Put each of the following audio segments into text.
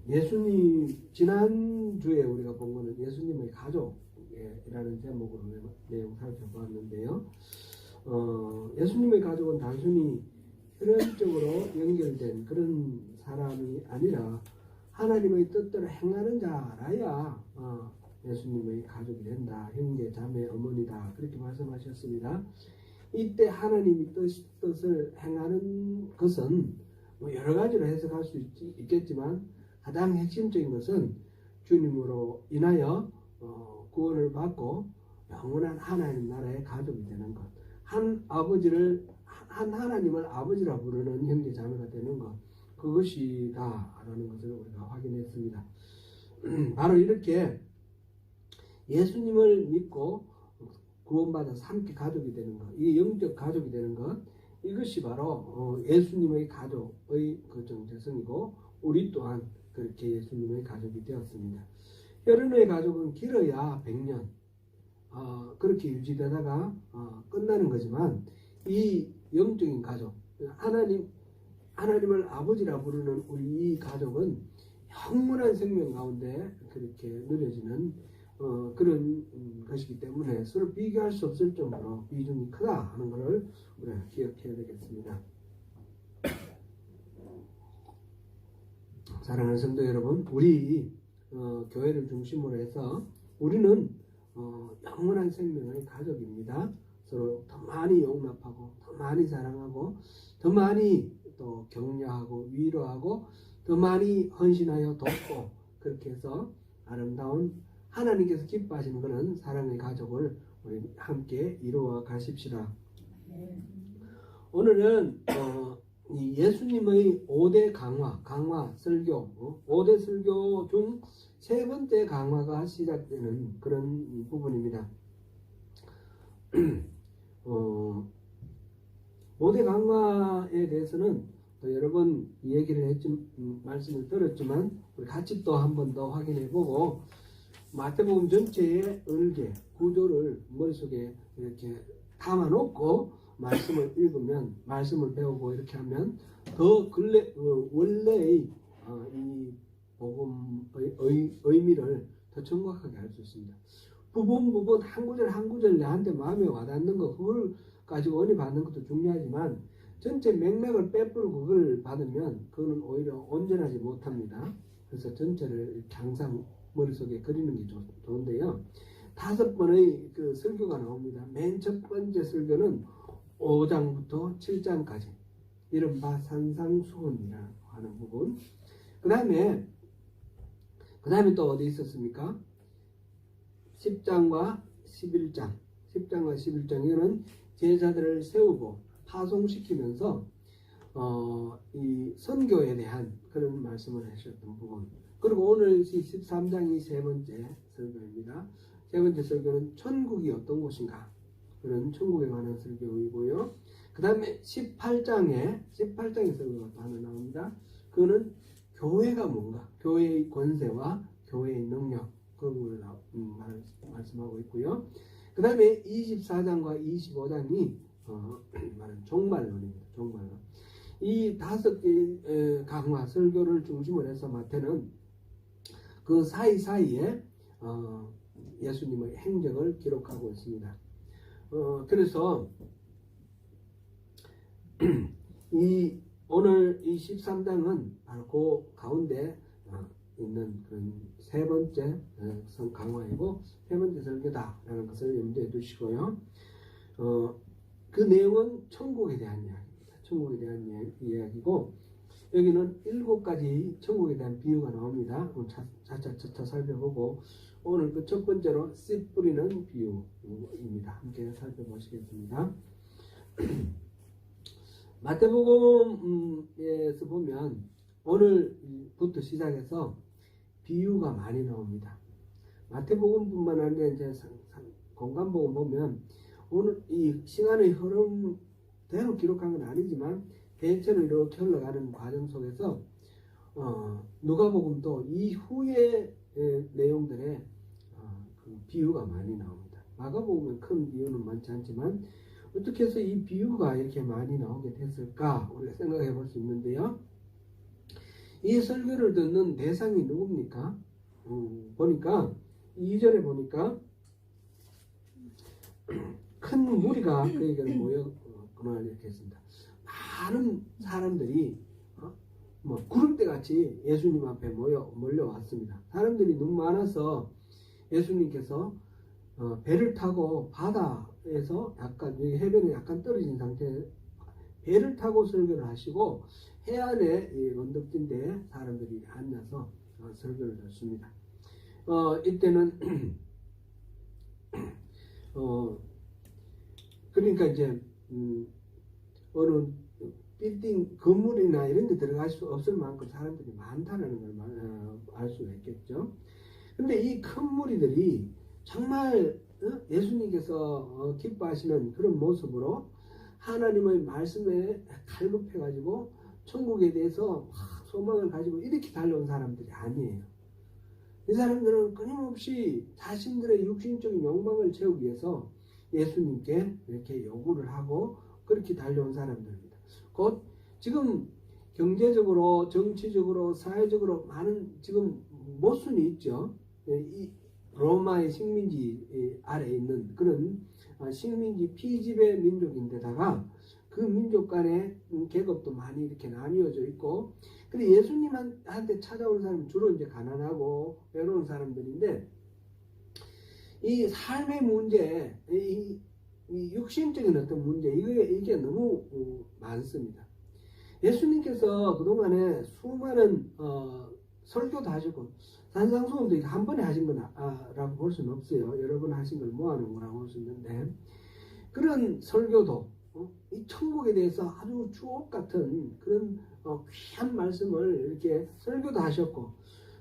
예수님, 지난주에 우리가 본 거는 예수님의 가족이라는 제목으로 내용 살펴보았는데요. 예수님의 가족은 단순히 혈연적으로 연결된 그런 사람이 아니라 하나님의 뜻대로 행하는 자라야 예수님의 가족이 된다. 형제, 자매, 어머니다. 그렇게 말씀하셨습니다. 이때 하나님이 뜻을 행하는 것은 뭐 여러 가지로 해석할 수 있겠지만 가장 핵심적인 것은 주님으로 인하여 구원을 받고 영원한 하나님 나라의 가족이 되는 것. 한 하나님을 아버지라 부르는 형제 자매가 되는 것. 그것이다라는 것을 우리가 확인했습니다. 바로 이렇게 예수님을 믿고 구원받아서 함께 가족이 되는 것, 이 영적 가족이 되는 것, 이것이 바로 예수님의 가족의 그 정체성이고 우리 또한 그렇게 예수님의 가족이 되었습니다. 혈연의 가족은 길어야 100년 그렇게 유지되다가 끝나는 거지만 이 영적인 가족, 하나님을 아버지라 부르는 우리 이 가족은 영원한 생명 가운데 그렇게 누려지는 그런 것이기 때문에 서로 비교할 수 없을 정도로 비중이 크다 하는 것을 우리가 기억해야 되겠습니다. 사랑하는 성도 여러분, 우리 교회를 중심으로 해서 우리는 영원한 생명의 가족입니다. 서로 더 많이 용납하고 더 많이 사랑하고 더 많이 또 격려하고 위로하고 더 많이 헌신하여 돕고 그렇게 해서 아름다운 하나님께서 기뻐하시는 그런 사랑의 가족을 우리 함께 이루어 가십시다. 오늘은 이 예수님의 5대 강화 설교, 5대 설교 중 세 번째 강화가 시작되는 그런 부분입니다. 5대 강화에 대해서는 여러 번 얘기를 말씀을 들었지만 우리 같이 또 한 번 더 확인해 보고 마태복음 전체의 은계 구조를 머릿속에 이렇게 담아놓고 말씀을 읽으면 말씀을 배우고 이렇게 하면 더 원래의 이 복음의 의미를 더 정확하게 알 수 있습니다. 부분 한 구절 한 구절 내한테 마음에 와닿는 거 그걸 가지고 은혜 받는 것도 중요하지만 전체 맥락을 빼뿌리고 그걸 받으면 그거는 오히려 온전하지 못합니다. 그래서 전체를 항상 머릿속에 그리는 게 좋은데요. 5번의 그 설교가 나옵니다. 맨 첫 번째 설교는 5장부터 7장까지 이른바 산상수훈이라고 하는 부분. 그 다음에 또 어디 있었습니까? 10장과 11장 이거는 제자들을 세우고 파송시키면서 이 선교에 대한 그런 말씀을 하셨던 부분. 그리고 오늘 13장이 세 번째 설교입니다. 세 번째 설교는 천국이 어떤 곳인가? 그런 천국에 관한 설교이고요. 그 다음에 18장에 설교가 또 하나 나옵니다. 그거는 교회가 뭔가, 교회의 권세와 교회의 능력, 그걸 말씀하고 있고요. 그 다음에 24장과 25장이 말하는 종말론입니다. 종말론. 이 5개의 강화 설교를 중심으로 해서 마태는 그 사이사이에 예수님의 행적을 기록하고 있습니다. 그래서 오늘 이 13장은 바로 그 가운데 있는 그런 세 번째 강화이고 세 번째 설교다라는 것을 염두에 두시고요. 그 내용은 천국에 대한 이야기입니다. 천국에 대한 이야기고 여기는 7가지 천국에 대한 비유가 나옵니다. 차차 살펴보고 오늘 그 첫 번째로 씨 뿌리는 비유입니다. 함께 살펴보시겠습니다. 마태복음에서 보면 오늘부터 시작해서 비유가 많이 나옵니다. 마태복음뿐만 아니라 이제 공관복음 보면 오늘 이 시간의 흐름대로 기록한 건 아니지만 대체로 이렇게 흘러가는 과정 속에서 누가복음도 이후의 내용들에 그 비유가 많이 나옵니다. 마가복음은 큰 비유는 많지 않지만 어떻게 해서 이 비유가 이렇게 많이 나오게 됐을까 우리가 생각해 볼 수 있는데요. 이 설교를 듣는 대상이 누굽니까? 보니까 2절에 보니까 큰 무리가 그에게로 모였구나 이렇게 했습니다. 많은 사람들이 뭐 구름대 같이 예수님 앞에 몰려왔습니다. 사람들이 너무 많아서 예수님께서 배를 타고 바다에서 약간 여기 해변에 약간 떨어진 상태에 배를 타고 설교를 하시고 해안에 언덕진데 사람들이 앉아서 설교를 듣습니다. 이때는 그러니까 이제 어느 빌딩 건물이나 이런 데 들어갈 수 없을 만큼 사람들이 많다는 걸 알 수가 있겠죠. 근데 이 큰 무리들이 정말 예수님께서 기뻐하시는 그런 모습으로 하나님의 말씀에 갈급해 가지고 천국에 대해서 소망을 가지고 이렇게 달려온 사람들이 아니에요. 이 사람들은 끊임없이 자신들의 육신적인 욕망을 채우기 위해서 예수님께 이렇게 요구를 하고 그렇게 달려온 사람들입니다. 곧 지금 경제적으로, 정치적으로, 사회적으로 많은 지금 모순이 있죠. 이 로마의 식민지 아래에 있는 그런 식민지 피지배 민족인데다가 그 민족 간의 계급도 많이 이렇게 나뉘어져 있고, 그리고 예수님한테 찾아오는 사람은 주로 이제 가난하고 외로운 사람들인데, 이 삶의 문제, 이 육신적인 어떤 문제, 이게 너무 많습니다. 예수님께서 그동안에 수많은 설교도 하시고 산상수훈도 한 번에 하신 거라고 볼 수는 없어요. 여러 번 하신 걸 모아놓은 거라고 볼 수 있는데, 그런 설교도 이 천국에 대해서 아주 주옥 같은 그런 귀한 말씀을 이렇게 설교도 하셨고,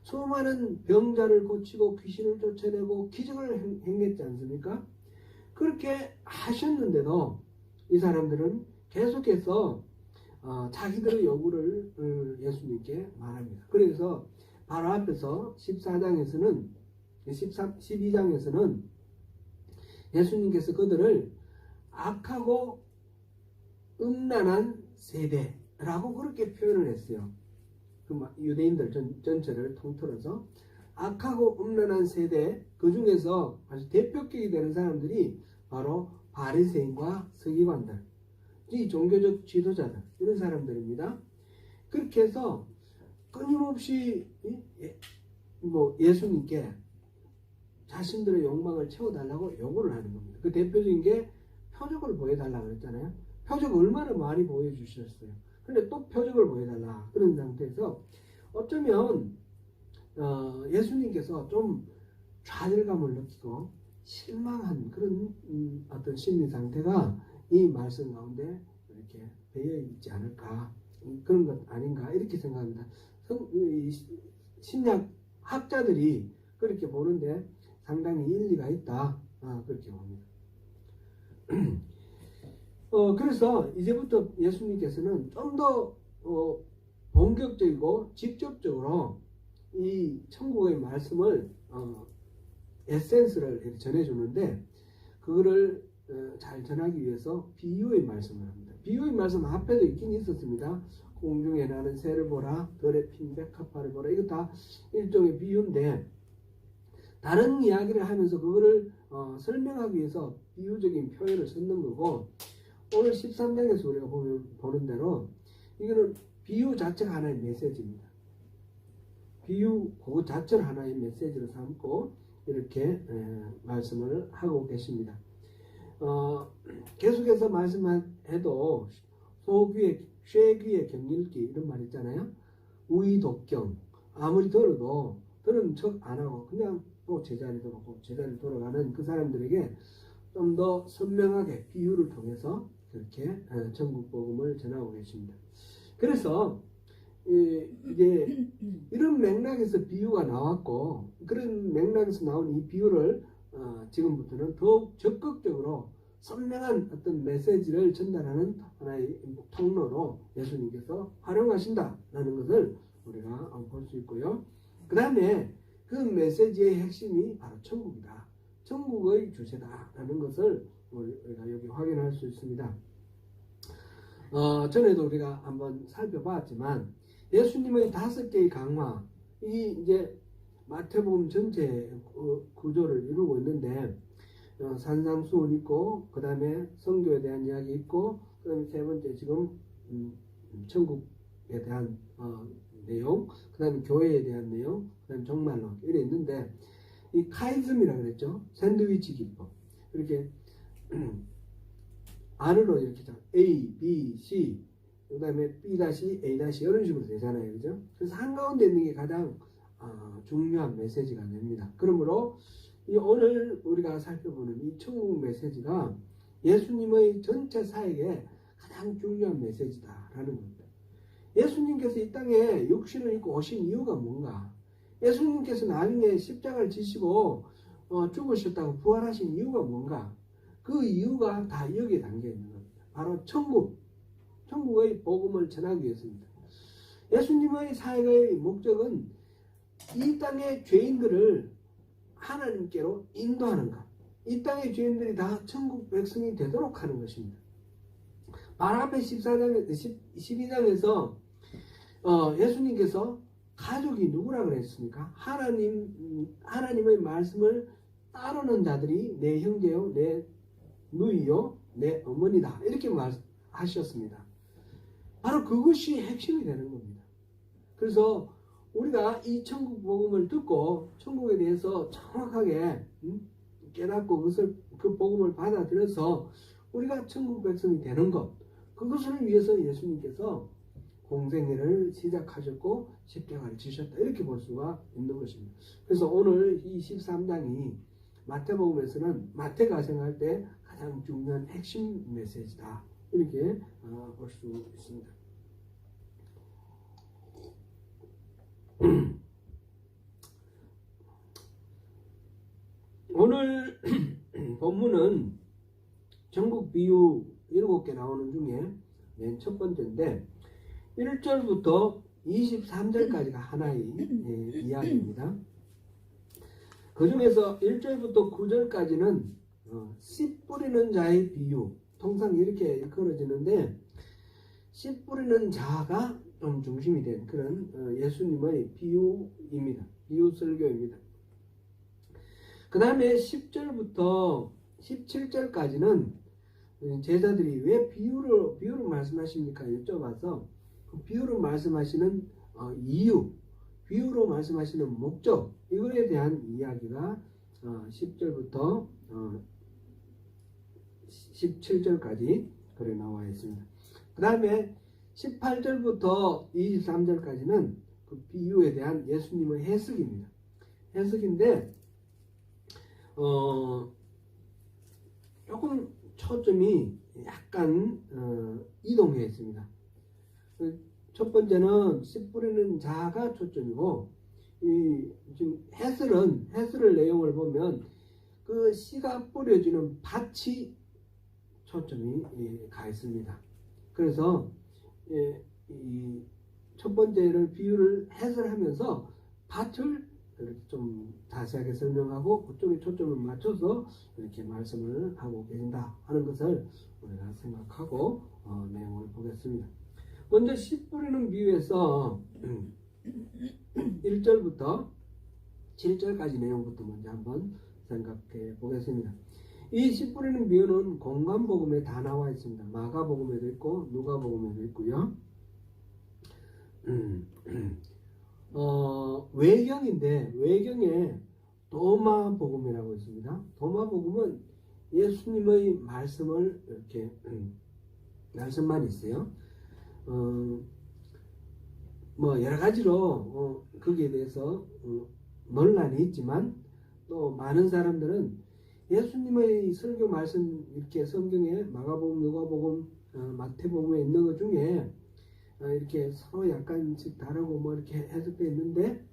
수많은 병자를 고치고 귀신을 쫓아내고 기적을 행했지 않습니까? 그렇게 하셨는데도 이 사람들은 계속해서 자기들의 요구를 예수님께 말합니다. 그래서 바로 앞에서 12장에서는 예수님께서 그들을 악하고 음란한 세대라고 그렇게 표현을 했어요. 그 유대인들 전체를 통틀어서 악하고 음란한 세대, 그 중에서 아주 대표격이 되는 사람들이 바로 바리새인과 서기관들, 이 종교적 지도자들, 이런 사람들입니다. 그렇게 해서 끊임없이 예수님께 자신들의 욕망을 채워달라고 요구를 하는 겁니다. 그 대표적인 게 표적을 보여달라고 그랬잖아요. 표적 얼마나 많이 보여주셨어요. 근데 또 표적을 보여달라, 그런 상태에서 어쩌면 예수님께서 좀 좌절감을 느끼고 실망한 그런 어떤 심리 상태가 이 말씀 가운데 이렇게 배어 있지 않을까, 그런 것 아닌가 이렇게 생각합니다. 신약 학자들이 그렇게 보는데 상당히 일리가 있다, 그렇게 봅니다. 그래서 이제부터 예수님께서는 좀 더 본격적이고 직접적으로 이 천국의 말씀을 에센스를 전해주는데, 그거를 잘 전하기 위해서 비유의 말씀을 합니다. 비유의 말씀 앞에도 있긴 있었습니다. 공중에 나는 새를 보라, 들에 핀 백합화를 보라. 이거 다 일종의 비유인데, 다른 이야기를 하면서 그거를 설명하기 위해서 비유적인 표현을 썼는 거고, 오늘 13장에서 우리가 보는 대로 이거는 비유 자체가 하나의 메시지입니다. 비유 그 자체를 하나의 메시지로 삼고 이렇게 말씀을 하고 계십니다. 계속해서 말씀해도 소귀의 쇠귀의 경읽기, 이런 말 있잖아요. 우의독경, 아무리 들어도 들은 척 안 하고 그냥 또 제자리 돌아가는 그 사람들에게 좀 더 선명하게 비유를 통해서 그렇게 천국 복음을 전하고 계십니다. 그래서 이제 이런 맥락에서 비유가 나왔고, 그런 맥락에서 나온 이 비유를 지금부터는 더욱 적극적으로 선명한 어떤 메시지를 전달하는 하나의 통로로 예수님께서 활용하신다라는 것을 우리가 볼 수 있고요. 그 다음에 그 메시지의 핵심이 바로 천국이다, 천국의 주제다라는 것을 우리가 여기 확인할 수 있습니다. 전에도 우리가 한번 살펴봤지만 예수님의 5개의 강화, 이 이제 마태복음 전체 구조를 이루고 있는데, 산상수훈 있고, 그 다음에 성교에 대한 이야기 있고, 그 다음에 세 번째 지금 천국에 대한 내용, 그 다음에 교회에 대한 내용, 그 다음에 종말론 이래 있는데, 이 카이즘이라고 그랬죠. 샌드위치 기법. 이렇게 안으로 이렇게 A, B, C, 그 다음에 B-A- 이런 식으로 되잖아요. 그죠? 그래서 한가운데 있는 게 가장 중요한 메시지가 됩니다. 그러므로 이 오늘 우리가 살펴보는 이 천국 메시지가 예수님의 전체 사역에 가장 중요한 메시지다라는 겁니다. 예수님께서 이 땅에 육신을 입고 오신 이유가 뭔가? 예수님께서 나중에 십자가를 지시고 죽으셨다고 부활하신 이유가 뭔가? 그 이유가 다 여기에 담겨 있는 겁니다. 바로 천국의 복음을 전하기 위해서입니다. 예수님의 사역의 목적은 이 땅의 죄인들을 하나님께로 인도하는 것. 이 땅의 죄인들이 다 천국 백성이 되도록 하는 것입니다. 마라베 12장에서 예수님께서 가족이 누구라 그랬습니까? 하나님의 말씀을 따르는 자들이 내 형제요, 내 누이요, 내 어머니다. 이렇게 말하셨습니다. 바로 그것이 핵심이 되는 겁니다. 그래서 우리가 이 천국 복음을 듣고 천국에 대해서 정확하게 깨닫고 그 복음을 받아들여서 우리가 천국 백성이 되는 것, 그것을 위해서 예수님께서 공생애를 시작하셨고 십자가를 지셨다, 이렇게 볼 수가 있는 것입니다. 그래서 오늘 이 13장이 마태복음에서는 마태가 생각할 때 가장 중요한 핵심 메시지다, 이렇게 볼 수 있습니다. 오늘 본문은 전국 비유 7개 나오는 중에 맨 첫 번째인데 1절부터 23절까지가 하나의 이야기입니다. 그 중에서 1절부터 9절까지는 씨 뿌리는 자의 비유, 통상 이렇게 일컬어지는데 씨 뿌리는 자가 좀 중심이 된 그런 예수님의 비유입니다. 비유 설교입니다. 그 다음에 10절부터 17절까지는 제자들이 왜 비유를 말씀하십니까? 여쭤봐서 그 비유를 말씀하시는 이유, 비유로 말씀하시는 목적, 이거에 대한 이야기가 10절부터 17절까지 그래 나와 있습니다. 그 다음에 18절부터 23절까지는 그 비유에 대한 예수님의 해석입니다. 해석인데 조금 초점이 약간 이동해 있습니다. 첫 번째는 씨 뿌리는 자가 초점이고, 지금 해설을 내용을 보면 그 씨가 뿌려지는 밭이 초점이 가 있습니다. 그래서 이 첫 번째를 비유를 해설하면서 밭을 이렇게 좀 자세하게 설명하고 그쪽에 초점을 맞춰서 이렇게 말씀을 하고 계신다 하는 것을 우리가 생각하고 내용을 보겠습니다. 먼저 씨 뿌리는 비유에서 1절부터 7절까지 내용부터 먼저 한번 생각해 보겠습니다. 이 씨 뿌리는 비유는 공관복음에 다 나와 있습니다. 마가복음에도 있고 누가복음에도 있고요. 외경인데 외경에 도마복음이라고 있습니다. 도마복음은 예수님의 말씀을 이렇게 말씀만 있어요. 뭐 여러 가지로 거기에 대해서 논란이 있지만 또 많은 사람들은 예수님의 설교 말씀 이렇게 성경에 마가복음, 누가복음, 마태복음에 있는 것 중에 이렇게 서로 약간씩 다르고 뭐 이렇게 해석되어 있는데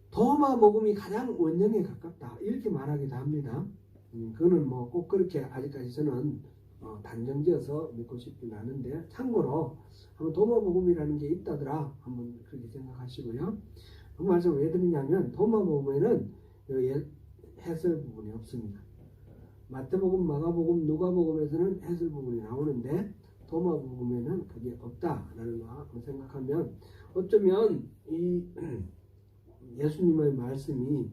도마복음이 가장 원형에 가깝다 이렇게 말하기도 합니다. 그거는 뭐 꼭 그렇게 아직까지 저는 단정지어서 믿고 싶진 않은데 참고로 한번 도마복음이라는 게 있다더라 한번 그렇게 생각하시고요. 그 말씀 왜 드리냐면 도마복음에는 해설 부분이 없습니다. 마태복음, 마가복음, 누가복음에서는 해설 부분이 나오는데 도마복음에는 그게 없다라는 거 생각하면 어쩌면 이 예수님의 말씀이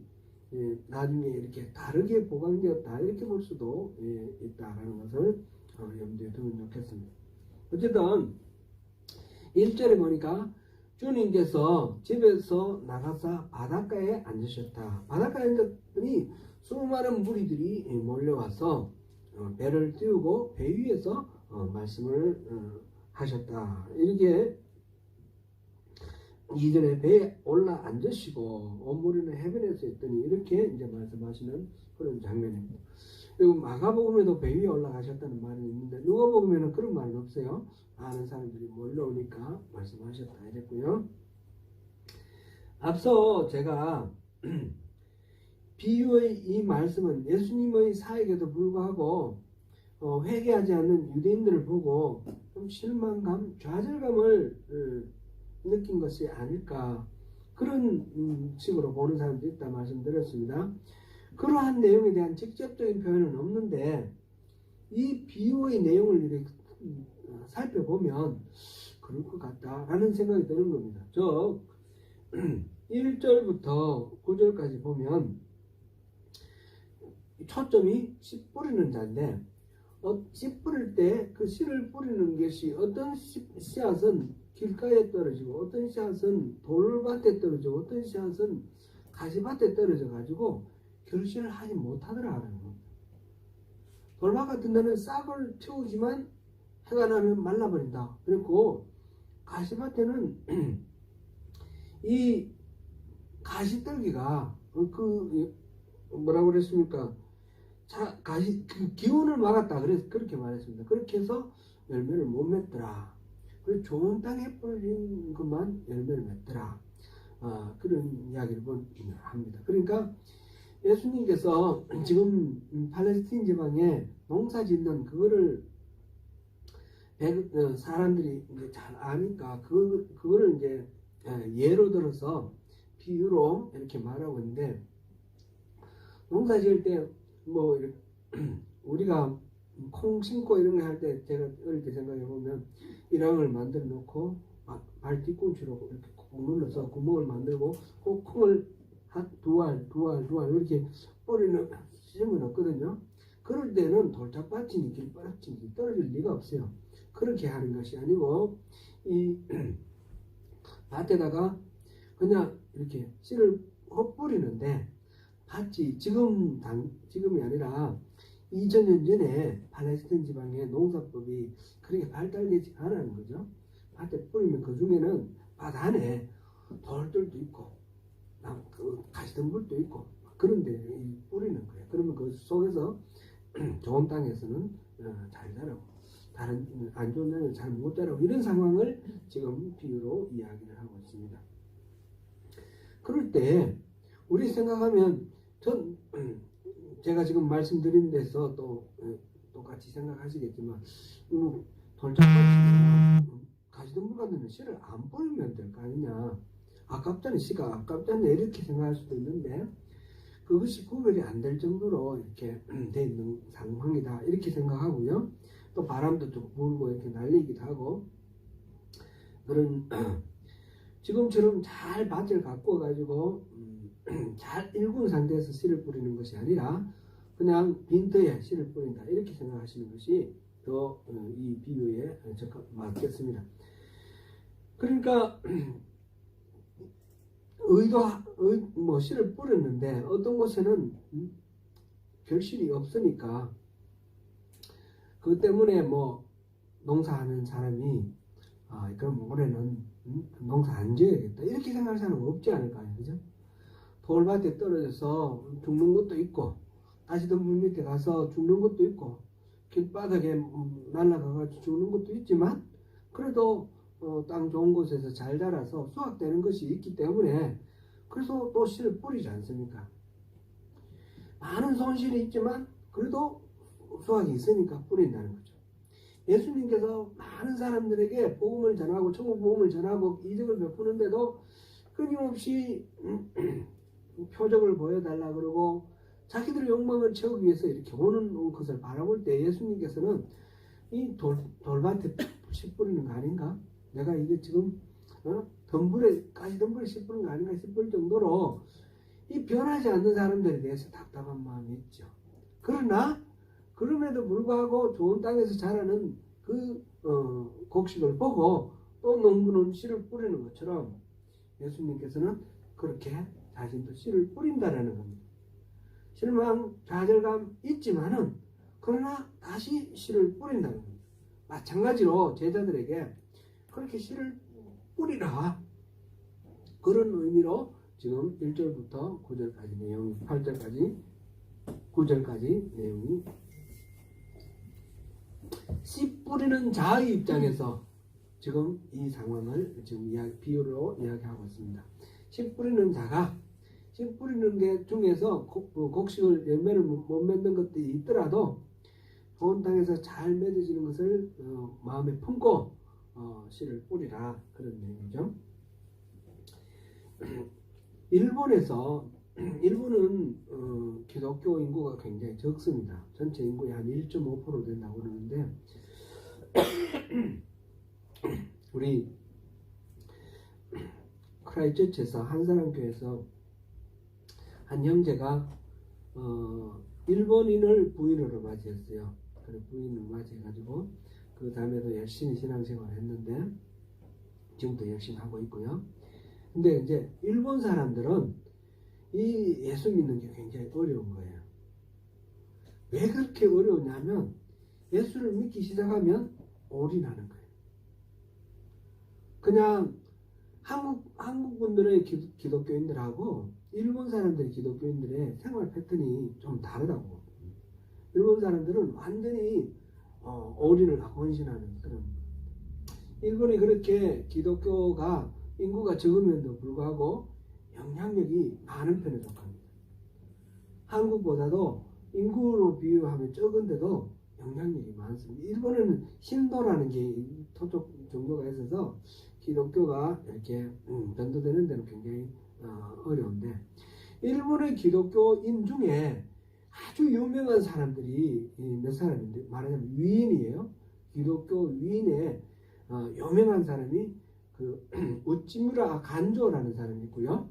나중에 이렇게 다르게 보강되었다 이렇게 볼 수도 있다라는 것을 염두에 두면 좋겠습니다. 어쨌든 1절에 보니까 주님께서 집에서 나가사 바닷가에 앉으셨다. 바닷가에 앉았더니 수많은 무리들이 몰려와서 배를 띄우고 배 위에서 말씀을 하셨다. 이렇게 2절에 배에 올라 앉으시고 온 무리는 해변에서 있더니 이렇게 이제 말씀하시는 그런 장면입니다. 그리고 마가복음에도 배 위에 올라가셨다는 말이 있는데 누가복음에는 그런 말은 없어요. 아는 사람들이 몰려오니까 말씀하셨다 이랬고요. 앞서 제가 비유의 이 말씀은 예수님의 사역에도 불구하고 회개하지 않는 유대인들을 보고 좀 실망감, 좌절감을 느낀 것이 아닐까 그런 식으로 보는 사람도 있다 말씀드렸습니다. 그러한 내용에 대한 직접적인 표현은 없는데 이 비유의 내용을 이렇게 살펴보면 그럴 것 같다라는 생각이 드는 겁니다. 저 1절부터 9절까지 보면 초점이 씨 뿌리는 자인데 씨 뿌릴 때 그 씨를 뿌리는 것이 어떤 씨앗은 길가에 떨어지고 어떤 씨앗은 돌밭에 떨어지고 어떤 씨앗은 가시밭에 떨어져 가지고 결실을 하지 못하더라 하는 겁니다. 돌밭 같은 데는 싹을 틔우지만 해가 나면 말라버린다. 그리고 가시밭에는 이 가시떨기가 뭐라고 그랬습니까? 그 기운을 막았다. 그래서 그렇게 말했습니다. 그렇게 해서 열매를 못 맺더라. 그래서 좋은 땅에 뿌린 것만 열매를 맺더라. 그런 이야기를 합니다. 그러니까 예수님께서 지금 팔레스틴 지방에 농사 짓는 그거를 사람들이 이제 잘 아니까 그거를 이제 예로 들어서 비유로 이렇게 말하고 있는데 농사 지을 때 뭐 우리가 콩 심고 이런 거 할 때 제가 어릴 때 생각해 보면 일왕을 만들어 놓고 발 뒤꿈치로 이렇게 콕 눌러서 구멍을 만들고 그 콩을 한 두 알 이렇게 뿌리는 심어 놓거든요. 그럴 때는 돌짝밭이니 길바닥이니 떨어질 리가 없어요. 그렇게 하는 것이 아니고 이 밭에다가 그냥 이렇게 씨를 헛뿌리는데 밭이 지금이 아니라 2000년 전에 팔레스타인 지방의 농사법이 그렇게 발달되지 않은 거죠. 밭에 뿌리면 그 중에는 밭 안에 돌들도 있고 가시덤불도 있고 그런데 뿌리는 거예요. 그러면 그 속에서 좋은 땅에서는 잘 자라고 다른 안 좋은 땅에는 잘 못 자라고 이런 상황을 지금 비유로 이야기를 하고 있습니다. 그럴 때 우리 생각하면 제가 지금 말씀드린 데서 또 똑같이 생각하시겠지만 돌짝밭이나 가시덤불 같은 데는 씨를 안 뿌리면 될 거 아니냐, 아깝다는 씨가 아깝다는 이렇게 생각할 수도 있는데 그것이 구별이 안 될 정도로 이렇게 돼 있는 상황이다 이렇게 생각하고요. 또 바람도 좀 불고 이렇게 날리기도 하고 그런 지금처럼 잘 밭을 가꾸어 가지고 잘 일군 상태에서 씨를 뿌리는 것이 아니라 그냥 빈터에 씨를 뿌린다 이렇게 생각하시는 것이 더 이 비유에 맞겠습니다. 그러니까 씨를 뿌렸는데 어떤 곳에는 결실이 없으니까 그 때문에 농사하는 사람이 그럼 올해는 농사 안 지어야겠다 이렇게 생각하는 사람은 없지 않을까요? 그죠? 돌밭에 떨어져서 죽는 것도 있고 가시덤불 밑에 가서 죽는 것도 있고 길바닥에 날아가가지고 죽는 것도 있지만 그래도 땅 좋은 곳에서 잘 자라서 수확되는 것이 있기 때문에 그래서 또 씨를 뿌리지 않습니까? 많은 손실이 있지만 그래도 수확이 있으니까 뿌린다는 거죠. 예수님께서 많은 사람들에게 복음을 전하고 천국 복음을 전하고 이적을 베푸는데도 끊임없이 표적을 보여달라 그러고 자기들의 욕망을 채우기 위해서 이렇게 오는 것을 바라볼 때 예수님께서는 이 돌밭에 씨 뿌리는 거 아닌가? 내가 이게 지금 덤불에 씨 뿌리는 거 아닌가 싶을 정도로 이 변하지 않는 사람들에 대해서 답답한 마음이 있죠. 그러나 그럼에도 불구하고 좋은 땅에서 자라는 그 곡식을 보고 또 농부는 씨를 뿌리는 것처럼 예수님께서는 그렇게 자신도 씨를 뿌린다라는 겁니다. 실망, 좌절감 있지만은 그러나 다시 씨를 뿌린다는 겁니다. 마찬가지로 제자들에게 그렇게 씨를 뿌리라. 그런 의미로 지금 1절부터 9절까지 내용이 8절까지 9절까지 내용이 씨 뿌리는 자의 입장에서 지금 이 상황을 지금 비유로 이야기하고 있습니다. 씨 뿌리는 자가 씨 뿌리는 게 중에서 곡식을 열매를 못 맺는 것들이 있더라도 좋은 땅에서 잘 맺어지는 것을 마음에 품고 씨를 뿌리라 그런 내용이죠. 일본은 기독교 인구가 굉장히 적습니다. 전체 인구의 한 1.5% 된다고 그러는데 우리 크라이처치에서 한사람교회에서 한 형제가 일본인을 부인으로 맞이했어요. 그래 부인을 맞이해가지고 그 다음에도 열심히 신앙생활을 했는데 지금도 열심히 하고 있고요. 근데 이제 일본 사람들은 이 예수 믿는 게 굉장히 어려운 거예요. 왜 그렇게 어려우냐면 예수를 믿기 시작하면 올인하는 거예요. 그냥 한국 분들의 기독교인들하고 일본 사람들의 기독교인들의 생활 패턴이 좀 다르다고. 일본 사람들은 완전히 올인을 하고 헌신하는 그런. 일본이 그렇게 기독교가 인구가 적음에도 불구하고 영향력이 많은 편에 속합니다. 한국보다도 인구로 비유하면 적은데도 영향력이 많습니다. 일본은 신도라는 게 토족 종교가 있어서 기독교가 이렇게 전도되는 데는 굉장히 어려운데 일본의 기독교인 중에 아주 유명한 사람들이 몇 사람인데 말하자면 위인이에요. 기독교 위인의 유명한 사람이 그 우찌무라 간조라는 사람이 있고요.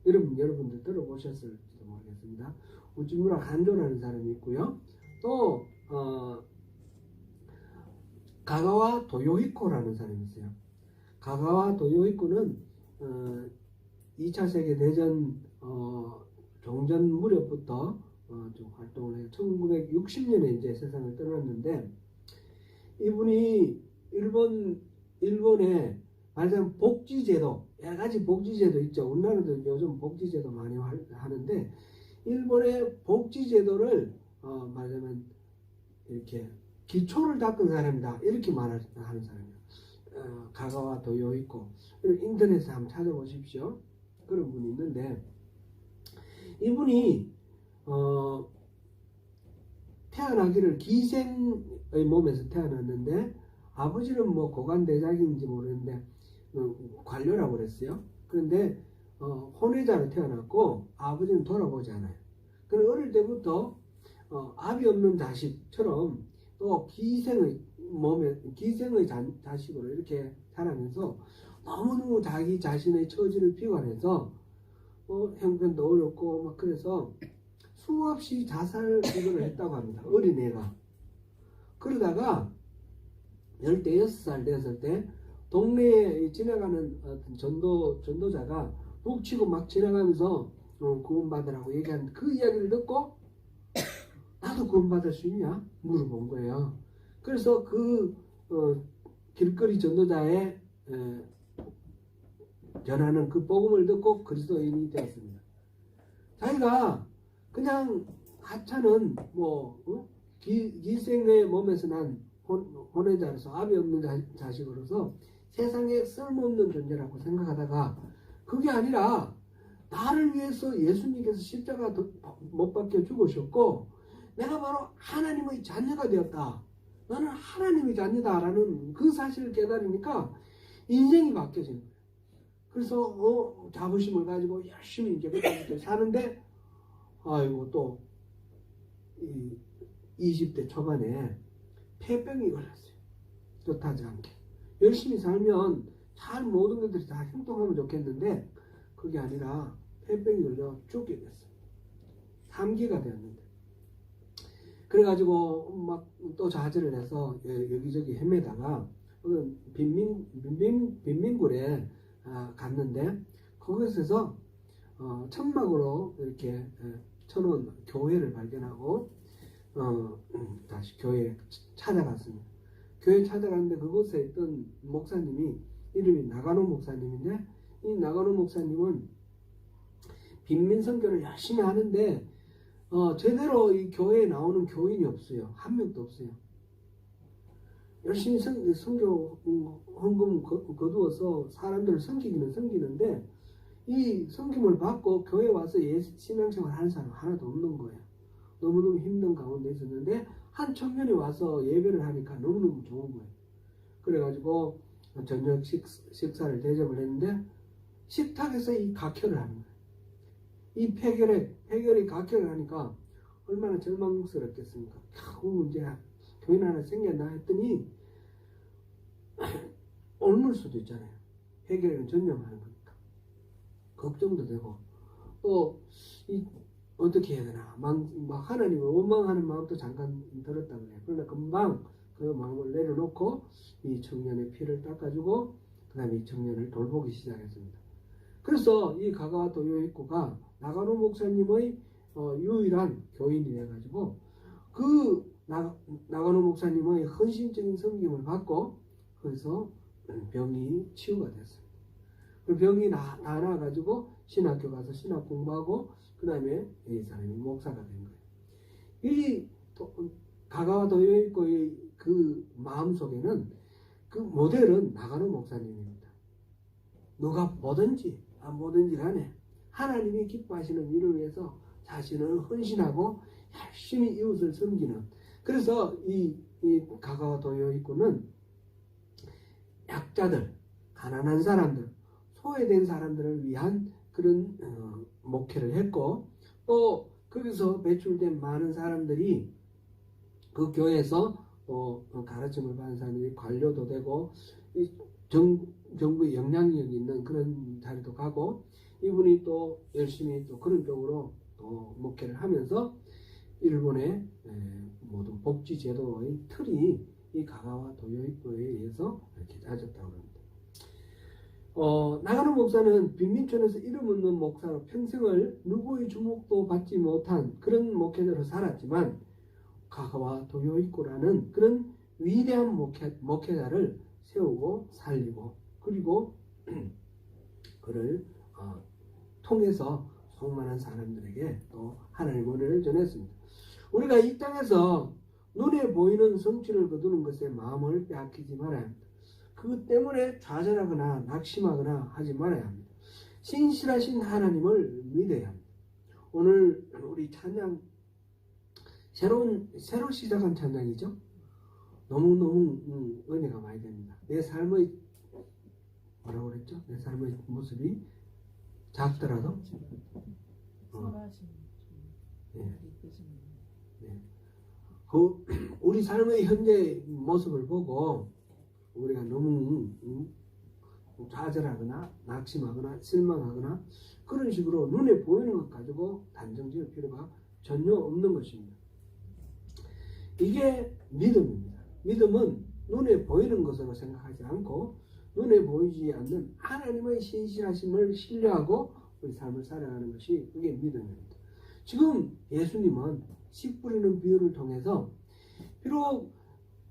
여러분들 들어보셨을지도 모르겠습니다. 우찌무라 간조라는 사람이 있고요. 또 가가와 도요히코라는 사람이 있어요. 가가와 도요히코는 2차 세계대전 종전 무렵부터 좀 활동을 해요. 1960년에 이제 세상을 떠났는데 이분이 일본의 말하자면 복지제도 여러 가지 복지제도 있죠. 우리나라도 요즘 복지제도 많이 하는데 일본의 복지제도를 말하자면 이렇게 기초를 닦은 사람이다 이렇게 말하는 사람이에요. 가가와 도요히코 인터넷에 한번 찾아보십시오. 그런 분이 있는데 이분이 태어나기를 기생의 몸에서 태어났는데 아버지는 뭐 고관대작인지 모르는데 관료라고 그랬어요. 그런데 혼외자로 태어났고 아버지는 돌아보지 않아요. 그래서 어릴 때부터 압이 없는 자식처럼 또 기생의 자식으로 이렇게 자라면서 너무너무 자기 자신의 처지를 비관해서 형편도 어렵고 막 그래서 수없이 자살 시도를 했다고 합니다. 어린애가. 그러다가 16살 됐을 때 동네에 지나가는 전도자가 북치고 막 지나가면서 구원받으라고 얘기하는 그 이야기를 듣고 나도 구원받을 수 있냐? 물어본 거예요. 그래서 그 길거리 전도자의 전하는 그 복음을 듣고 그리스도인이 되었습니다. 자기가 그냥 하찮은 기생의 몸에서 난 혼외자로서 압이 없는 자식으로서 세상에 쓸모없는 존재라고 생각하다가 그게 아니라 나를 위해서 예수님께서 십자가 못 박혀 죽으셨고 내가 바로 하나님의 자녀가 되었다. 나는 하나님의 자녀다라는 그 사실을 깨달으니까 인생이 바뀌어진 거예요. 그래서 자부심을 가지고 열심히 이제 그렇게 사는데 아이고 또 20대 초반에 폐병이 걸렸어요. 뜻하지 않게. 열심히 살면 잘 모든 것들이 다 형통하면 좋겠는데 그게 아니라 폐병이 걸려 죽게 됐어요. 3기가 되었는데. 그래가지고 막 또 좌절을 해서 여기저기 헤매다가 빈민굴에 갔는데 거기서 천막으로 이렇게 쳐놓은 교회를 발견하고 다시 교회에 찾아갔습니다. 교회 찾아갔는데 그곳에 있던 목사님이 이름이 나가노 목사님인데 이 나가노 목사님은 빈민 선교를 열심히 하는데 제대로 이 교회에 나오는 교인이 없어요. 한 명도 없어요. 열심히 선교 헌금 거두어서 사람들을 섬기기는 섬기는데 이 섬김을 받고 교회에 와서 신앙생활 하는 사람 하나도 없는 거예요. 너무너무 힘든 가운데 있었는데 한 청년이 와서 예배를 하니까 너무너무 좋은 거예요. 그래가지고 저녁 식사를 대접을 했는데 식탁에서 이 각혈을 하는 거예요. 이 폐결이 각혈을 하니까 얼마나 절망스럽겠습니까? 겨우 이제 교인 하나 생겼나 했더니 옮을 수도 있잖아요. 폐결은 전염하는 거니까 걱정도 되고 또 어떻게 해야 되나 막 하나님을 원망하는 마음도 잠깐 들었다 그래요. 그러나 금방 그 마음을 내려놓고 이 청년의 피를 닦아주고 그 다음에 이 청년을 돌보기 시작했습니다. 그래서 이 가가와 도요이코가 나가노 목사님의 유일한 교인이 돼가지고 그 나가노 목사님의 헌신적인 섬김을 받고 그래서 병이 치유가 됐습니다. 그 병이 나아가지고 신학교 가서 신학 공부하고 그 다음에 이 사람이 목사가 된 거예요. 이 가가와 도요이코의 그 마음속에는 그 모델은 나가노 목사님입니다. 누가 보든지 안 보든지 간에 하나님이 기뻐하시는 일을 위해서 자신을 헌신하고 열심히 이웃을 섬기는 그래서 이 가가와 도요이코는 약자들, 가난한 사람들, 소외된 사람들을 위한 그런 목회를 했고 또 거기서 배출된 많은 사람들이 그 교회에서 또 가르침을 받은 사람들이 관료도 되고 정부의 영향력 있는 그런 자리도 가고 이분이 또 열심히 또 그런 쪽으로 또 목회를 하면서 일본의 모든 복지 제도의 틀이 이 가가와 도요이코에 의해서 이렇게 짜졌다고 합니다. 나가노 목사는 빈민촌에서 이름 없는 목사로 평생을 누구의 주목도 받지 못한 그런 목회자로 살았지만 가가와 도요이코라는 그런 위대한 목회자를 세우고 살리고 그리고 그를 통해서 수많은 사람들에게 또 하나님의 은혜를 전했습니다. 우리가 이 땅에서 눈에 보이는 성취를 거두는 것에 마음을 빼앗기지 말아야 합니다. 그것 때문에 좌절하거나 낙심하거나 하지 말아야 합니다. 신실하신 하나님을 믿어야 합니다. 오늘 우리 찬양 새로 시작한 찬양이죠. 너무너무 은혜가 많이 됩니다. 내 삶의 뭐라고 그랬죠? 내 삶의 모습이 작더라도 우리 삶의 현재 모습을 보고 우리가 너무 좌절하거나 낙심하거나 실망하거나 그런 식으로 눈에 보이는 것 가지고 단정 지을 필요가 전혀 없는 것입니다. 이게 믿음입니다. 믿음은 눈에 보이는 것으로 생각하지 않고 눈에 보이지 않는 하나님의 신실하심을 신뢰하고 우리 삶을 살아가는 것이 그게 믿음입니다. 지금 예수님은 씨 뿌리는 비유를 통해서 비록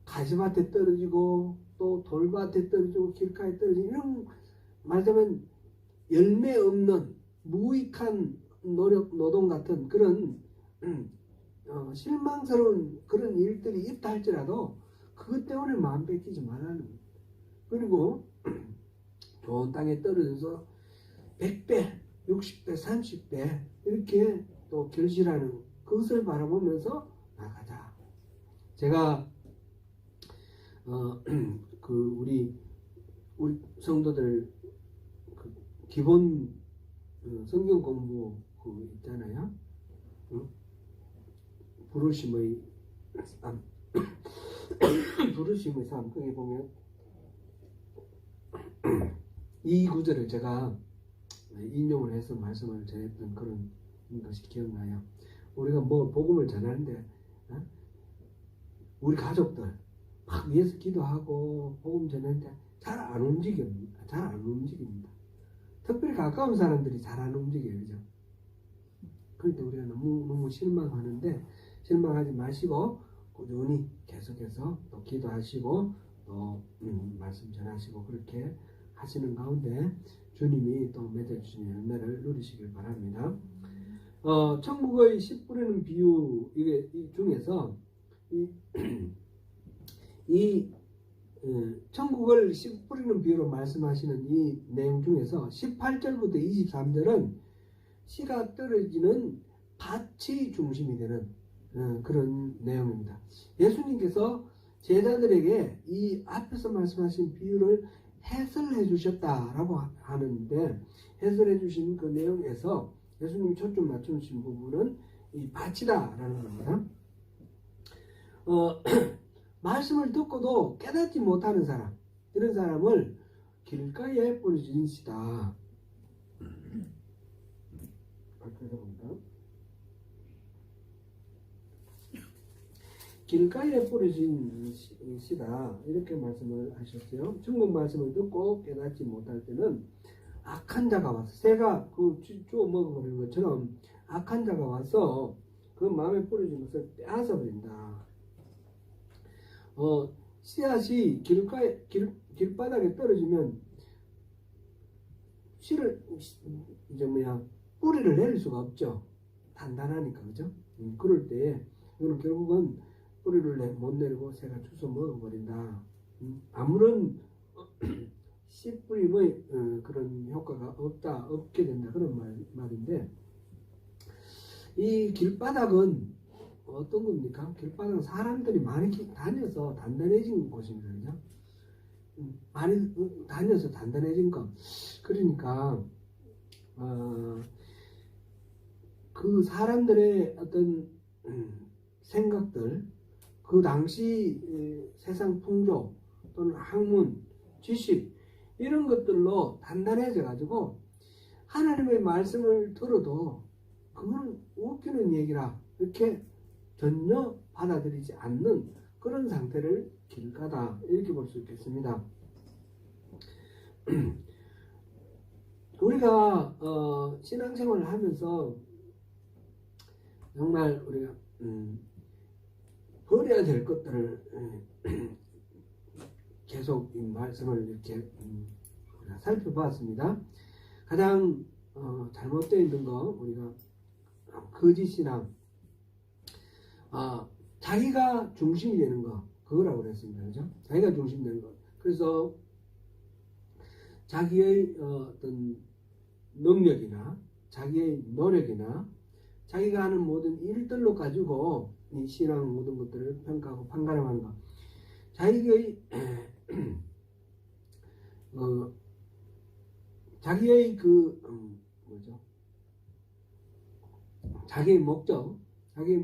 가지밭에 떨어지고 또 돌밭에 떨어지고 길가에 떨어지고 이런 말하자면 열매 없는 무익한 노동 같은 그런 실망스러운 그런 일들이 있다 할지라도 그것 때문에 마음 뺏기지 말라는 겁니다. 그리고 좋은 땅에 떨어져서 100배, 60배, 30배 이렇게 또 결실하는 그것을 바라보면서 나가자. 제가 우리 성도들 기본 성경 공부 있잖아요. 부르심의 부르심의 삶, 거기 보면 이 구절을 제가 인용을 해서 말씀을 전했던 그런 것이 기억나요. 우리가 뭐 복음을 전하는데 우리 가족들 막 위에서 기도하고 복음 전하는데 잘 안 움직입니다. 잘 안 움직입니다. 특별히 가까운 사람들이 잘 안 움직여요. 그죠? 그러니까 우리가 너무 실망하는데 실망하지 마시고 꾸준히 계속해서 또 기도하시고 또 말씀 전하시고 그렇게 하시는 가운데 주님이 또 맺어주신 열매를 누리시길 바랍니다. 천국의 씨 뿌리는 비유 이게 중에서 천국을 씨 뿌리는 비유로 말씀하시는 이 내용 중에서 18절부터 23절은 씨가 떨어지는 밭이 중심이 되는 그런 내용입니다. 예수님께서 제자들에게 이 앞에서 말씀하신 비유를 해설해 주셨다라고 하는데 해설해 주신 그 내용에서 예수님이 초점 맞추신 부분은 이 밭이다라는 겁니다. 말씀을 듣고도 깨닫지 못하는 사람, 이런 사람을 길가에 뿌려진 씨다. 길가에 뿌려진 씨다 이렇게 말씀을 하셨어요. 중국 말씀을 듣고 깨닫지 못할 때는 악한 자가 와서 새가 그 주워 먹어버리는 것처럼 악한 자가 와서 그 마음에 뿌려진 것을 빼앗아 버린다. 씨앗이 길바닥에 떨어지면 씨를 뿌리를 내릴 수가 없죠. 단단하니까. 그죠? 그럴 때에 이거는 결국은 뿌리를 못 내리고 새가 주워 먹어버린다. 아무런 씨 뿌림의 그런 효과가 없게 된다. 그런 말인데 이 길바닥은 어떤 겁니까? 길바닥은 사람들이 많이 다녀서 단단해진 곳입니다. 그죠? 많이 다녀서 단단해진 것. 그러니까 그 사람들의 어떤 생각들, 그 당시 세상 풍조 또는 학문, 지식 이런 것들로 단단해져 가지고 하나님의 말씀을 들어도 그거는 웃기는 얘기라 이렇게 전혀 받아들이지 않는 그런 상태를 길가다 이렇게 볼 수 있겠습니다. 우리가 신앙생활을 하면서 정말 우리가 버려야 될 것들을 계속 이 말씀을 이렇게 우리가 살펴봤습니다. 가장 잘못되어 있는 거 우리가 거짓이나 자기가 중심이 되는 거 그거라고 그랬습니다. 그죠? 자기가 중심이 되는 거. 그래서 자기의 어떤 능력이나 자기의 노력이나 자기가 하는 모든 일들로 가지고 이 신앙 모든 것들을 평가하고 판가름하는 것. 자기의 자기의 자기의 목적, 자기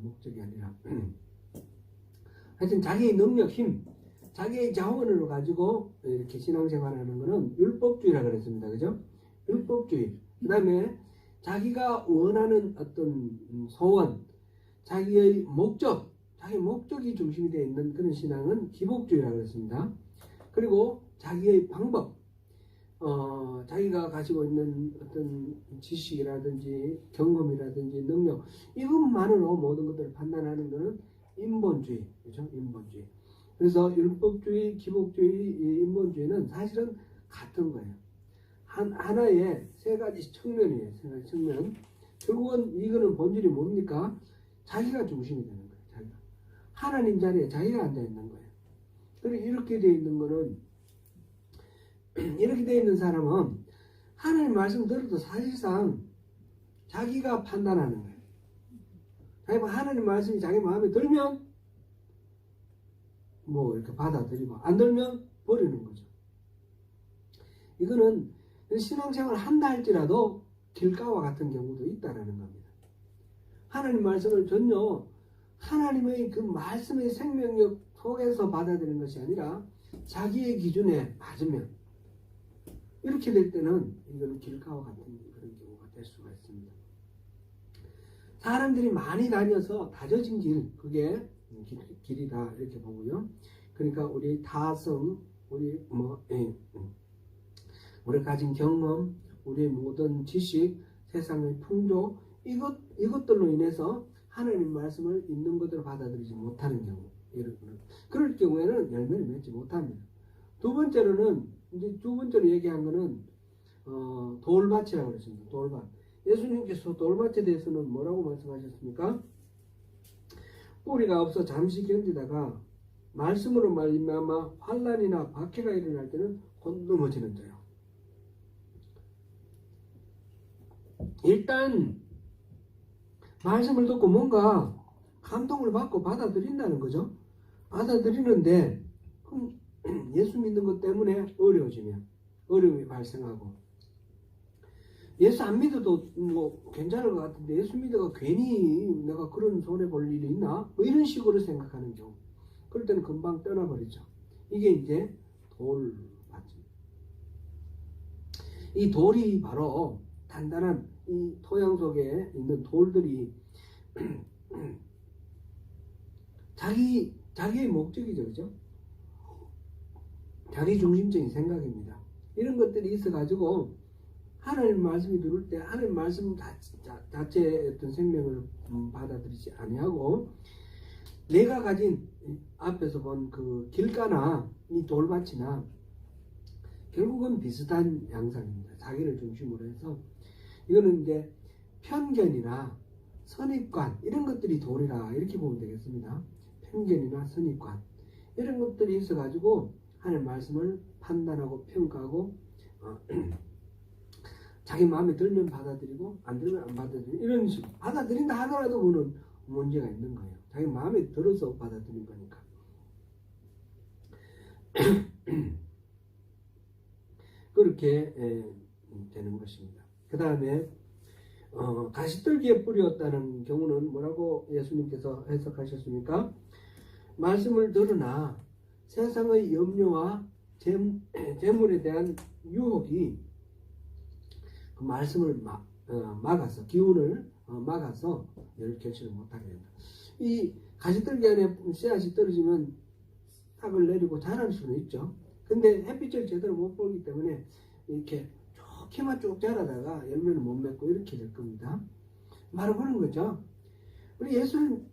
목적이 아니라 하여튼 자기의 능력, 힘, 자기의 자원을 가지고 이렇게 신앙생활하는 것은 율법주의라고 그랬습니다. 그죠? 율법주의. 그 다음에 자기가 원하는 어떤 소원, 자기의 목적, 자기 목적이 중심이 되어 있는 그런 신앙은 기복주의라고 했습니다. 그리고 자기의 방법, 자기가 가지고 있는 어떤 지식이라든지 경험이라든지 능력 이것만으로 모든 것들을 판단하는 것은 인본주의, 그렇죠? 인본주의. 그래서 율법주의, 기복주의, 인본주의는 사실은 같은 거예요. 하나의 세 가지 측면이에요. 세 가지 측면. 결국은 이거는 본질이 뭡니까? 자기가 중심이 되는 거예요. 자기가. 하나님 자리에 자기가 앉아 있는 거예요. 그리고 이렇게 되어 있는 거는 이렇게 되어 있는 사람은 하나님 말씀 들어도 사실상 자기가 판단하는 거예요. 자기가 하나님 말씀이 자기 마음에 들면 뭐 이렇게 받아들이고 안 들면 버리는 거죠. 이거는 신앙생활을 한다 할지라도 길가와 같은 경우도 있다라는 겁니다. 하나님 말씀을 전혀 하나님의 그 말씀의 생명력 속에서 받아들이는 것이 아니라 자기의 기준에 맞으면 이렇게 될 때는 이거는 길가와 같은 그런 경우가 될 수가 있습니다. 사람들이 많이 다녀서 다져진 길, 그게 길이다 이렇게 보고요. 그러니까 우리 타성, 우리 가진 경험, 우리의 모든 지식, 세상의 풍조, 이것들로 인해서 하나님 말씀을 있는 것대로 받아들이지 못하는 경우, 그럴 경우에는 열매를 맺지 못합니다. 두 번째로 얘기한 거는 돌밭이라고 그랬습니다. 돌밭. 예수님께서 돌밭에 대해서는 뭐라고 말씀하셨습니까? 뿌리가 없어 잠시 견디다가 말씀으로 말미암아 환난이나 박해가 일어날 때는 곧 넘어지는 자요. 일단 말씀을 듣고 뭔가 감동을 받고 받아들인다는 거죠. 받아들이는데 예수 믿는 것 때문에 어려움이 발생하고, 예수 안 믿어도 뭐 괜찮을 것 같은데 예수 믿어가 괜히 내가 그런 손해 볼 일이 있나? 뭐 이런 식으로 생각하는 경우, 그럴 때는 금방 떠나버리죠. 이게 이제 돌밭입니다. 이 돌이 바로 단단한 이 토양 속에 있는 돌들이 자기의 목적이죠, 그죠? 자기 중심적인 생각입니다. 이런 것들이 있어가지고 하나님 말씀이 들을 때 하나님 말씀 자체의 어떤 생명을 받아들이지 아니하고, 내가 가진 앞에서 본 그 길가나 이 돌밭이나 결국은 비슷한 양상입니다. 자기를 중심으로 해서 이거는 이제 편견이나 선입관 이런 것들이 돌이라 이렇게 보면 되겠습니다. 편견이나 선입관 이런 것들이 있어가지고 하나님 말씀을 판단하고 평가하고 자기 마음에 들면 받아들이고 안 들면 안 받아들이고, 이런 식으로 받아들인다 하더라도 그거는 문제가 있는 거예요. 자기 마음에 들어서 받아들인 거니까. 그렇게 되는 것입니다. 그 다음에 가시떨기에 뿌렸다는 경우는 뭐라고 예수님께서 해석하셨습니까? 말씀을 들으나 세상의 염려와 재물에 대한 유혹이 그 말씀을 막아서, 기운을 막아서 열 결실을 못하게 된다. 이 가시떨기 안에 씨앗이 떨어지면 싹을 내리고 자랄 수는 있죠. 근데 햇빛을 제대로 못 보기 때문에 이렇게 좋게만 쭉 자라다가 열매를 못 맺고 이렇게 될 겁니다. 바로 그런 거죠. 우리 예수님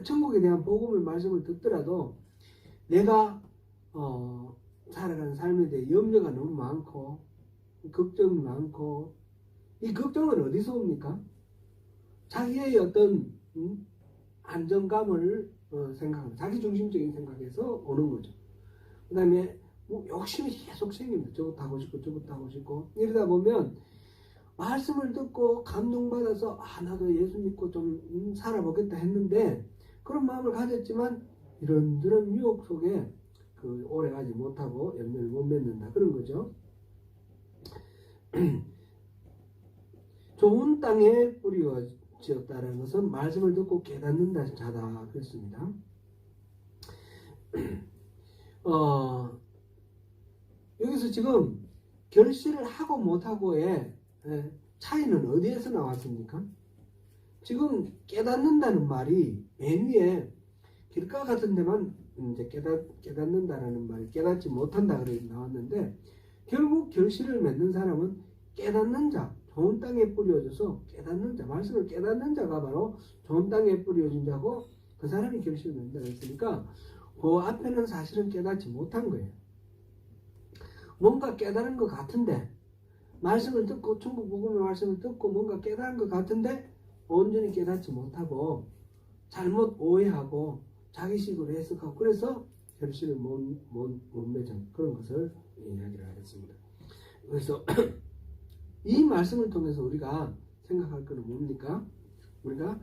천국에 대한 복음의 말씀을 듣더라도 내가 살아가는 삶에 대해 염려가 너무 많고 걱정이 많고, 이 걱정은 어디서 옵니까? 자기의 어떤 안정감을 생각하는, 자기 중심적인 생각에서 오는 거죠. 그 다음에 뭐 욕심이 계속 생깁니다. 저것도 하고 싶고 저것도 하고 싶고, 이러다 보면 말씀을 듣고 감동받아서 나도 예수 믿고 좀 살아보겠다 했는데 그런 마음을 가졌지만 이런저런 유혹 속에 오래가지 못하고 열매를 못 맺는다, 그런 거죠. 좋은 땅에 뿌려지었다는 것은 말씀을 듣고 깨닫는 자다 그랬습니다. 여기서 지금 결실을 하고 못하고의 차이는 어디에서 나왔습니까? 지금 깨닫는다는 말이 맨 위에 길가 같은 데만 이제 깨닫는다라는 말이 깨닫지 못한다 그래 나왔는데, 결국 결실을 맺는 사람은 깨닫는 자, 좋은 땅에 뿌려져서 깨닫는 자, 말씀을 깨닫는 자가 바로 좋은 땅에 뿌려진 자고 그 사람이 결실을 맺는다 그랬으니까 그 앞에는 사실은 깨닫지 못한 거예요. 뭔가 깨달은 것 같은데, 말씀을 듣고 천국 복음의 말씀을 듣고 뭔가 깨달은 것 같은데 온전히 깨닫지 못하고 잘못 오해하고 자기식으로 해석하고, 그래서 결실을 못 맺은 그런 것을 이야기를 하겠습니다. 그래서 이 말씀을 통해서 우리가 생각할 것은 뭡니까? 우리가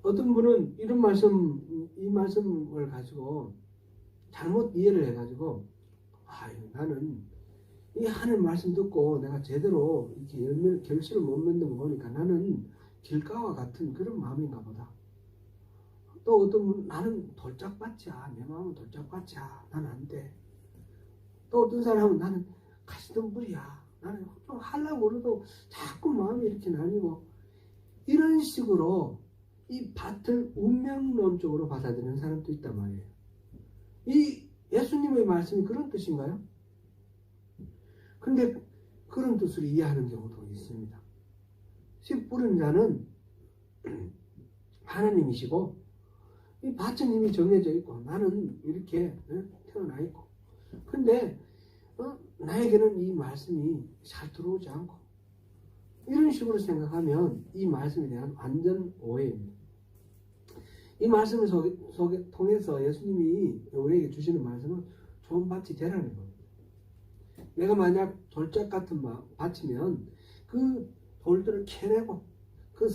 어떤 분은 이 말씀을 가지고 잘못 이해를 해가지고 나는 이 하나님 말씀 듣고 내가 제대로 이렇게 결실을 못 맺는 거 보니까 나는 길가와 같은 그런 마음인가 보다. 또 어떤 분 나는 돌짝밭이야. 내 마음은 돌짝밭이야. 나는 안 돼. 또 어떤 사람은 나는 가시덤불이야. 나는 좀 하려고 그래도 자꾸 마음이 이렇게 나뉘고 이런 식으로 이 밭을 운명론적으로 받아들이는 사람도 있단 말이에요. 이 예수님의 말씀이 그런 뜻인가요? 근데 그런 뜻으로 이해하는 경우도 있습니다. 씨 뿌리는 자는 하나님이시고 이 밭은 이미 정해져 있고 나는 이렇게 태어나 있고 근데 나에게는 이 말씀이 잘 들어오지 않고 이런 식으로 생각하면 이 말씀에 대한 완전 오해입니다. 이 말씀을 통해서 예수님이 우리에게 주시는 말씀은 좋은 밭이 되라는 겁니다. 내가 만약 돌짝 같은 밭이면 그 돌들을 캐내고 그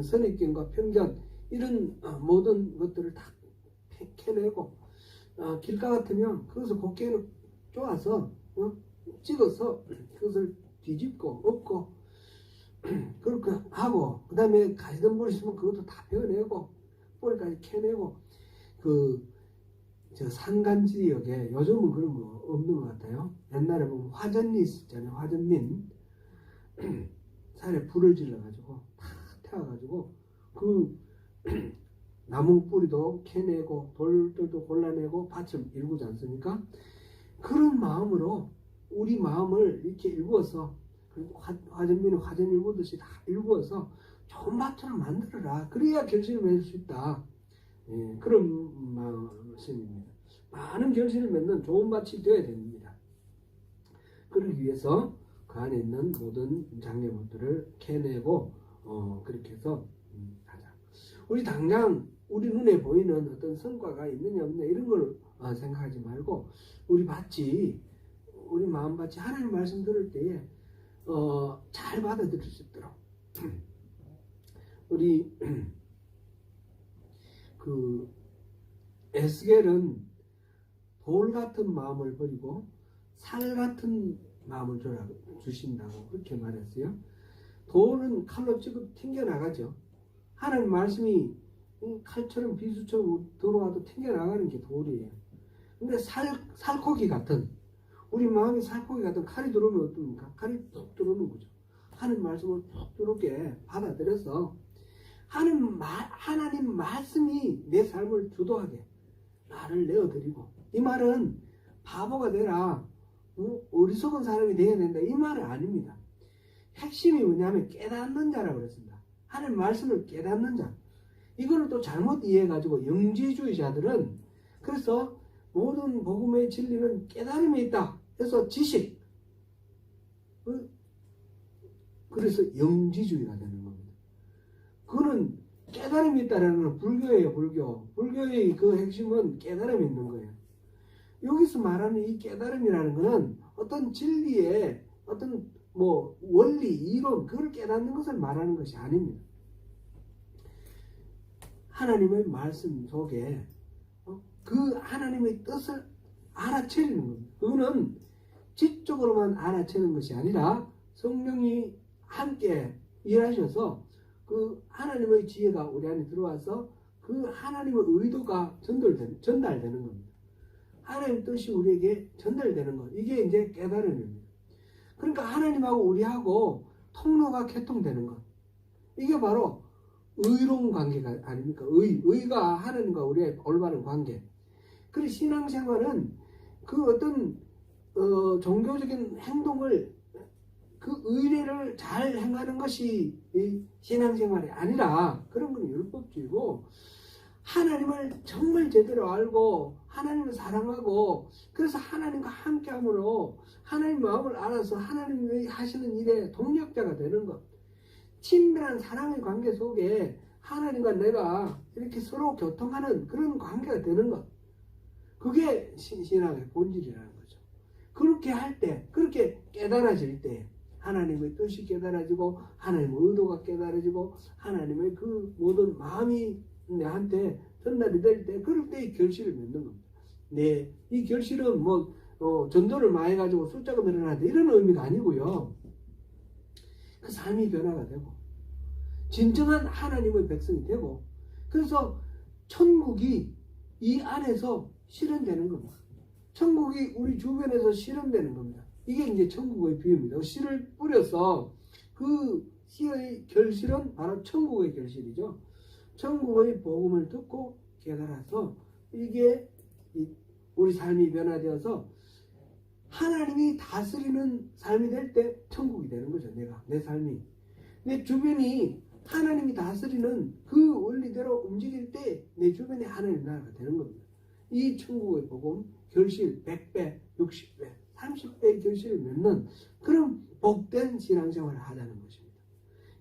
선입견과 편견 이런 모든 것들을 다 캐내고 길가 같으면 그것을 곱게 쪼아서 찍어서 그것을 뒤집고 엎고 그렇게 하고 그 다음에 가시덤불 있으면 그것도 다 베어내고 뿌리까지 캐내고 저 산간지역에 요즘은 그런 거 없는 것 같아요. 옛날에 보면 화전리 있었잖아요. 화전민 산에 불을 질러가지고 다 태워가지고 그 나무 뿌리도 캐내고 돌들도 골라내고 밭을 일구지 않습니까? 그런 마음으로 우리 마음을 이렇게 일구어서 화전민은 화전 일구듯이 다 일구어서 좋은 밭을 만들어라. 그래야 결실을 맺을 수 있다. 예, 그런 말씀입니다. 많은 결실을 맺는 좋은 밭이 되어야 됩니다. 그러기 위해서 그 안에 있는 모든 장애물들을 캐내고 그렇게 해서 하자. 우리 당장 우리 눈에 보이는 어떤 성과가 있느냐 없느냐 이런 걸 생각하지 말고 우리 밭이 우리 마음밭이 하나님 말씀 들을 때에 잘 받아들일 수 있도록 우리 그 에스겔은 돌 같은 마음을 버리고 살 같은 마음을 주신다고 그렇게 말했어요. 돌은 칼로 찍어 튕겨나가죠. 하나님 말씀이 칼처럼 비수처럼 들어와도 튕겨나가는 게 돌이에요. 근데 살코기 같은 우리 마음이 살코기 같은 칼이 들어오면 어떻습니까? 칼이 푹 들어오는 거죠. 하나님 말씀을 푹 들어오게 받아들여서 하나님 말씀이 내 삶을 주도하게 나를 내어드리고 이 말은 바보가 되라 어리석은 사람이 되어야 된다 이 말은 아닙니다. 핵심이 뭐냐면 깨닫는 자라고 그랬습니다. 하나님 말씀을 깨닫는 자. 이거를 또 잘못 이해해가지고 영지주의자들은 그래서 모든 복음의 진리는 깨달음에 있다. 그래서 지식. 그래서 영지주의가 되는 겁니다. 그거는 깨달음이 있다라는 건 불교예요. 불교의 그 핵심은 깨달음이 있는 거예요. 여기서 말하는 이 깨달음이라는 것은 어떤 진리의 어떤 원리, 이론 그걸 깨닫는 것을 말하는 것이 아닙니다. 하나님의 말씀 속에 그 하나님의 뜻을 알아채리는 겁니다. 그거는 지적으로만 알아채는 것이 아니라 성령이 함께 일하셔서 그 하나님의 지혜가 우리 안에 들어와서 그 하나님의 의도가 전달되는 겁니다. 하나님의 뜻이 우리에게 전달되는 것. 이게 이제 깨달음입니다. 그러니까 하나님하고 우리하고 통로가 개통되는 것. 이게 바로 의로운 관계가 아닙니까? 의가 하나님과 우리의 올바른 관계. 그리고 신앙생활은 그 어떤 종교적인 행동을 그 의례를 잘 행하는 것이 신앙생활이 아니라 그런 건 율법주의고 하나님을 정말 제대로 알고 하나님을 사랑하고 그래서 하나님과 함께함으로 하나님 마음을 알아서 하나님이 하시는 일에 동력자가 되는 것. 친밀한 사랑의 관계 속에 하나님과 내가 이렇게 서로 교통하는 그런 관계가 되는 것. 그게 신앙의 본질이라는 거죠. 그렇게 할 때, 그렇게 깨달아질 때 하나님의 뜻이 깨달아지고 하나님의 의도가 깨달아지고 하나님의 그 모든 마음이 내한테 전달이 될 때 그럴 때 이 결실을 맺는 겁니다. 네, 이 결실은 전도를 많이 가지고 숫자가 늘어나다 이런 의미가 아니고요. 그 삶이 변화가 되고 진정한 하나님의 백성이 되고, 그래서 천국이 이 안에서 실현되는 겁니다. 천국이 우리 주변에서 실현되는 겁니다. 이게 이제 천국의 비유입니다. 씨를 뿌려서 그 씨의 결실은 바로 천국의 결실이죠. 천국의 복음을 듣고 깨달아서 이게 우리 삶이 변화되어서 하나님이 다스리는 삶이 될 때 천국이 되는 거죠. 내 삶이. 내 주변이 하나님이 다스리는 그 원리대로 움직일 때 내 주변에 하나님 나라가 되는 겁니다. 이 천국의 복음 결실 100배, 60배, 30배의 결실을 맺는 그런 복된 신앙생활을 하자는 것입니다.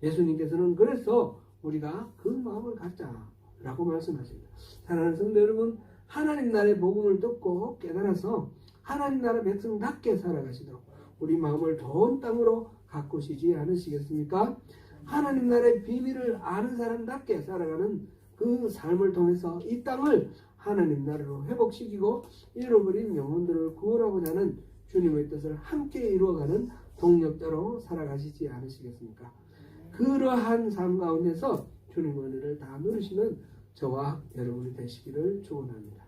예수님께서는 그래서 우리가 그 마음을 갖자라고 말씀하십니다. 사랑하는 성도 여러분, 하나님 나라의 복음을 듣고 깨달아서 하나님 나라 백성답게 살아가시도록 우리 마음을 좋은 땅으로 가꾸시지 않으시겠습니까? 하나님 나라의 비밀을 아는 사람답게 살아가는 그 삶을 통해서 이 땅을 하나님 나라로 회복시키고 잃어버린 영혼들을 구원하고자 하는 주님의 뜻을 함께 이루어가는 동력자로 살아가시지 않으시겠습니까? 그러한 삶 가운데서 주님의 은혜를 다 누리시는 저와 여러분이 되시기를 축원합니다.